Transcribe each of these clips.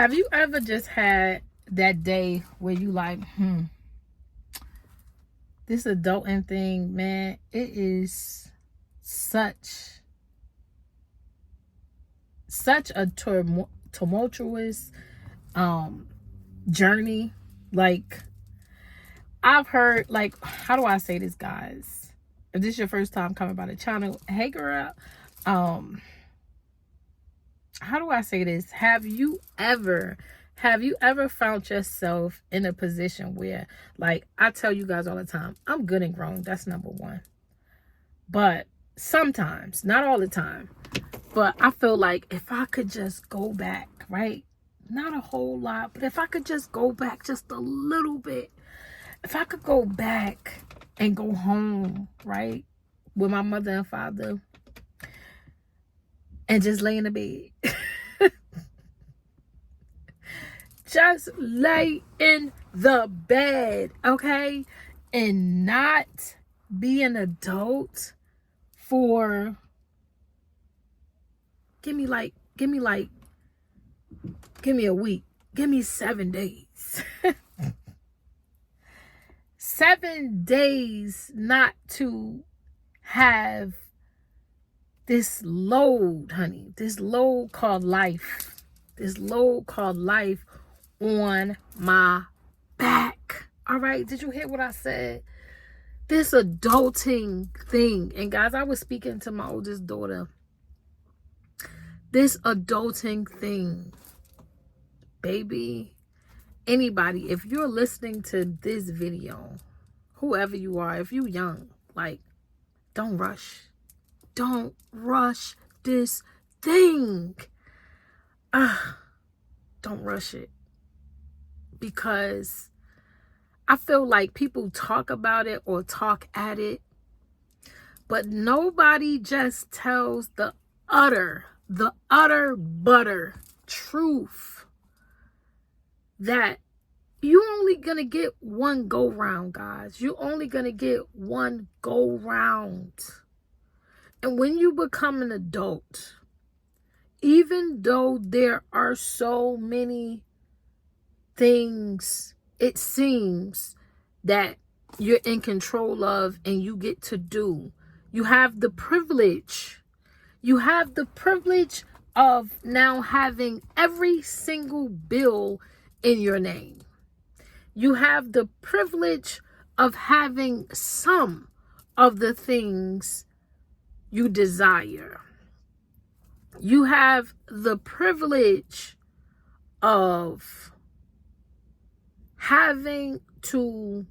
Have you ever just had that day where you like, this adulting thing, man, it is such a tumultuous journey. Like, I've heard, like, how do I say this, guys? If this is your first time coming by the channel, hey girl, how do I say this? Have you ever found yourself in a position where, like, I tell you guys all the time, I'm good and grown. That's number one. But sometimes, not all the time, but I feel like if I could just go back, right? Not a whole lot, but if I could just go back just a little bit, if I could go back and go home, right, with my mother and father and just lay in the bed. Just lay in the bed, okay? And not be an adult for, give me a week. Give me 7 days. 7 days not to have this load, honey. This load called life. This load called life on my back. All right, did you hear what I said? This adulting thing. And guys, I was speaking to my oldest daughter. This adulting thing, baby, anybody, if you're listening to this video, whoever you are, if you young, like, don't rush this thing. Don't rush it. Because I feel like people talk about it or talk at it, but nobody just tells the utter butter truth that you only gonna get one go round, guys. You only gonna get one go round. And when you become an adult, even though there are so many things, it seems, that you're in control of and you get to do, you have the privilege. You have the privilege of now having every single bill in your name. You have the privilege of having some of the things you desire. You have the privilege of having to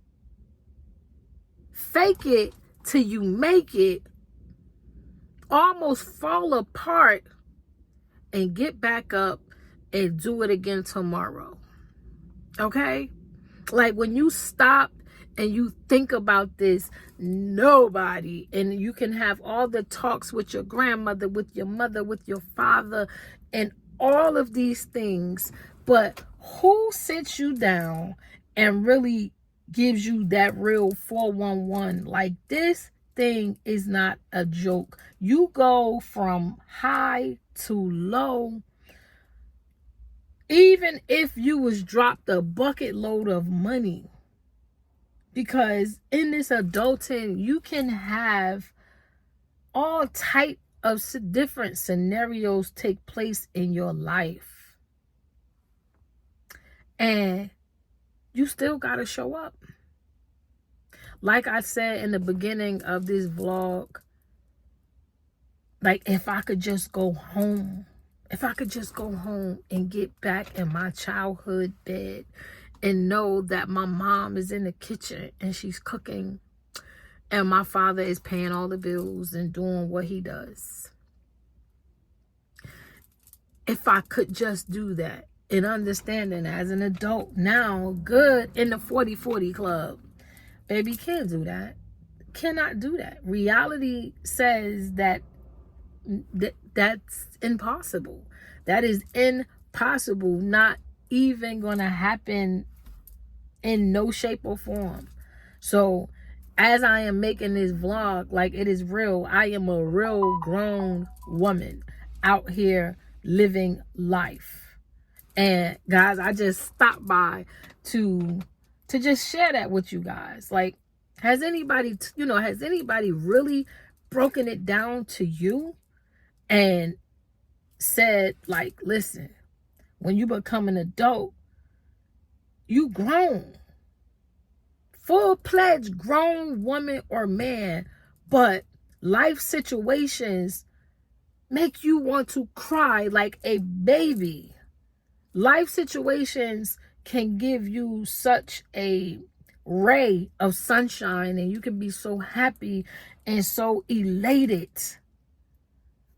fake it till you make it, almost fall apart, and get back up and do it again tomorrow. Okay? Like, when you stop and you think about this, nobody, and you can have all the talks with your grandmother, with your mother, with your father, and all of these things, but who sits you down and really gives you that real 411? Like, this thing is not a joke. You go from high to low. Even if you was dropped a bucket load of money, because in this adulting, you can have all type of different scenarios take place in your life, and you still got to show up. Like I said in the beginning of this vlog, like, if I could just go home, and get back in my childhood bed and know that my mom is in the kitchen and she's cooking and my father is paying all the bills and doing what he does. If I could just do that, and understanding as an adult now, good, in the 40-40 club, baby, can't do that. Cannot do that. Reality says that that's impossible. That is impossible. Not even gonna happen in no shape or form. So as I am making this vlog, like, it is real. I am a real grown woman out here living life. And guys, I just stopped by to just share that with you guys. Like, has anybody, has anybody really broken it down to you and said, like, listen, when you become an adult, you grown, full-fledged grown woman or man, but life situations make you want to cry like a baby. Life situations can give you such a ray of sunshine, and you can be so happy and so elated,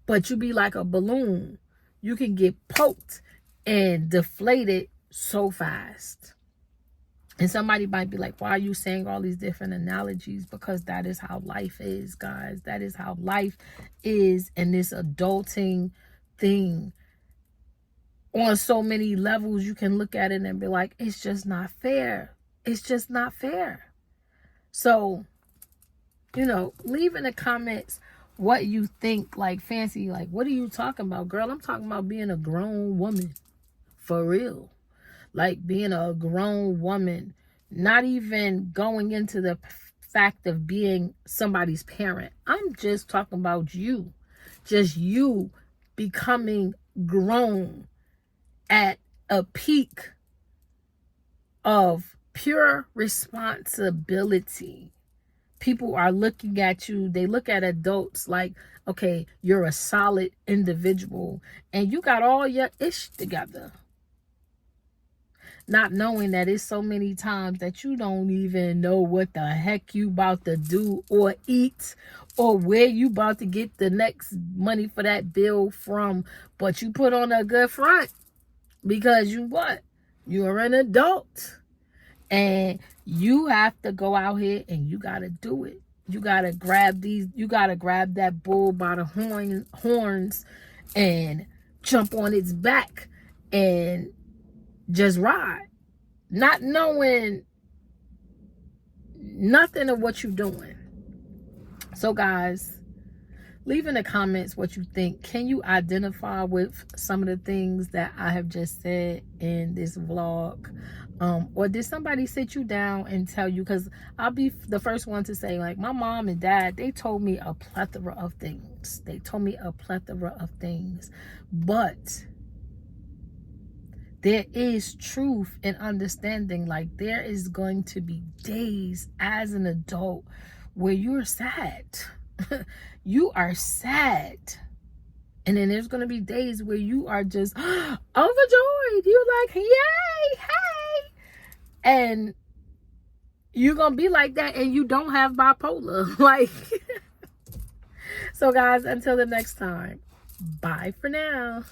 but you be like a balloon. You can get poked and deflated so fast. And somebody might be like, why are you saying all these different analogies? Because that is how life is, guys. That is how life is in this adulting thing. On so many levels, you can look at it and be like, it's just not fair. It's just not fair. So, leave in the comments what you think. Like, Fancy, like, what are you talking about, girl? I'm talking about being a grown woman. For real. Like, being a grown woman. Not even going into the fact of being somebody's parent. I'm just talking about you. Just you becoming grown at a peak of pure responsibility. People are looking at you. They look at adults like, okay, you're a solid individual and you got all your ish together. Not knowing that it's so many times that you don't even know what the heck you about to do or eat, or where you about to get the next money for that bill from. But you put on a good front because you're an adult. And you have to go out here and you got to do it. You got to grab that bull by the horns and jump on its back and just ride. Not knowing nothing of what you're doing. So guys, leave in the comments what you think. Can you identify with some of the things that I have just said in this vlog? Or did somebody sit you down and tell you? Because I'll be the first one to say, like, my mom and dad, they told me a plethora of things. But there is truth in understanding. Like, there is going to be days as an adult where you're sad. You are sad. And then there's going to be days where you are just overjoyed. You're like, yay, hey. And you're going to be like that and you don't have bipolar. Like, so guys, until the next time, bye for now.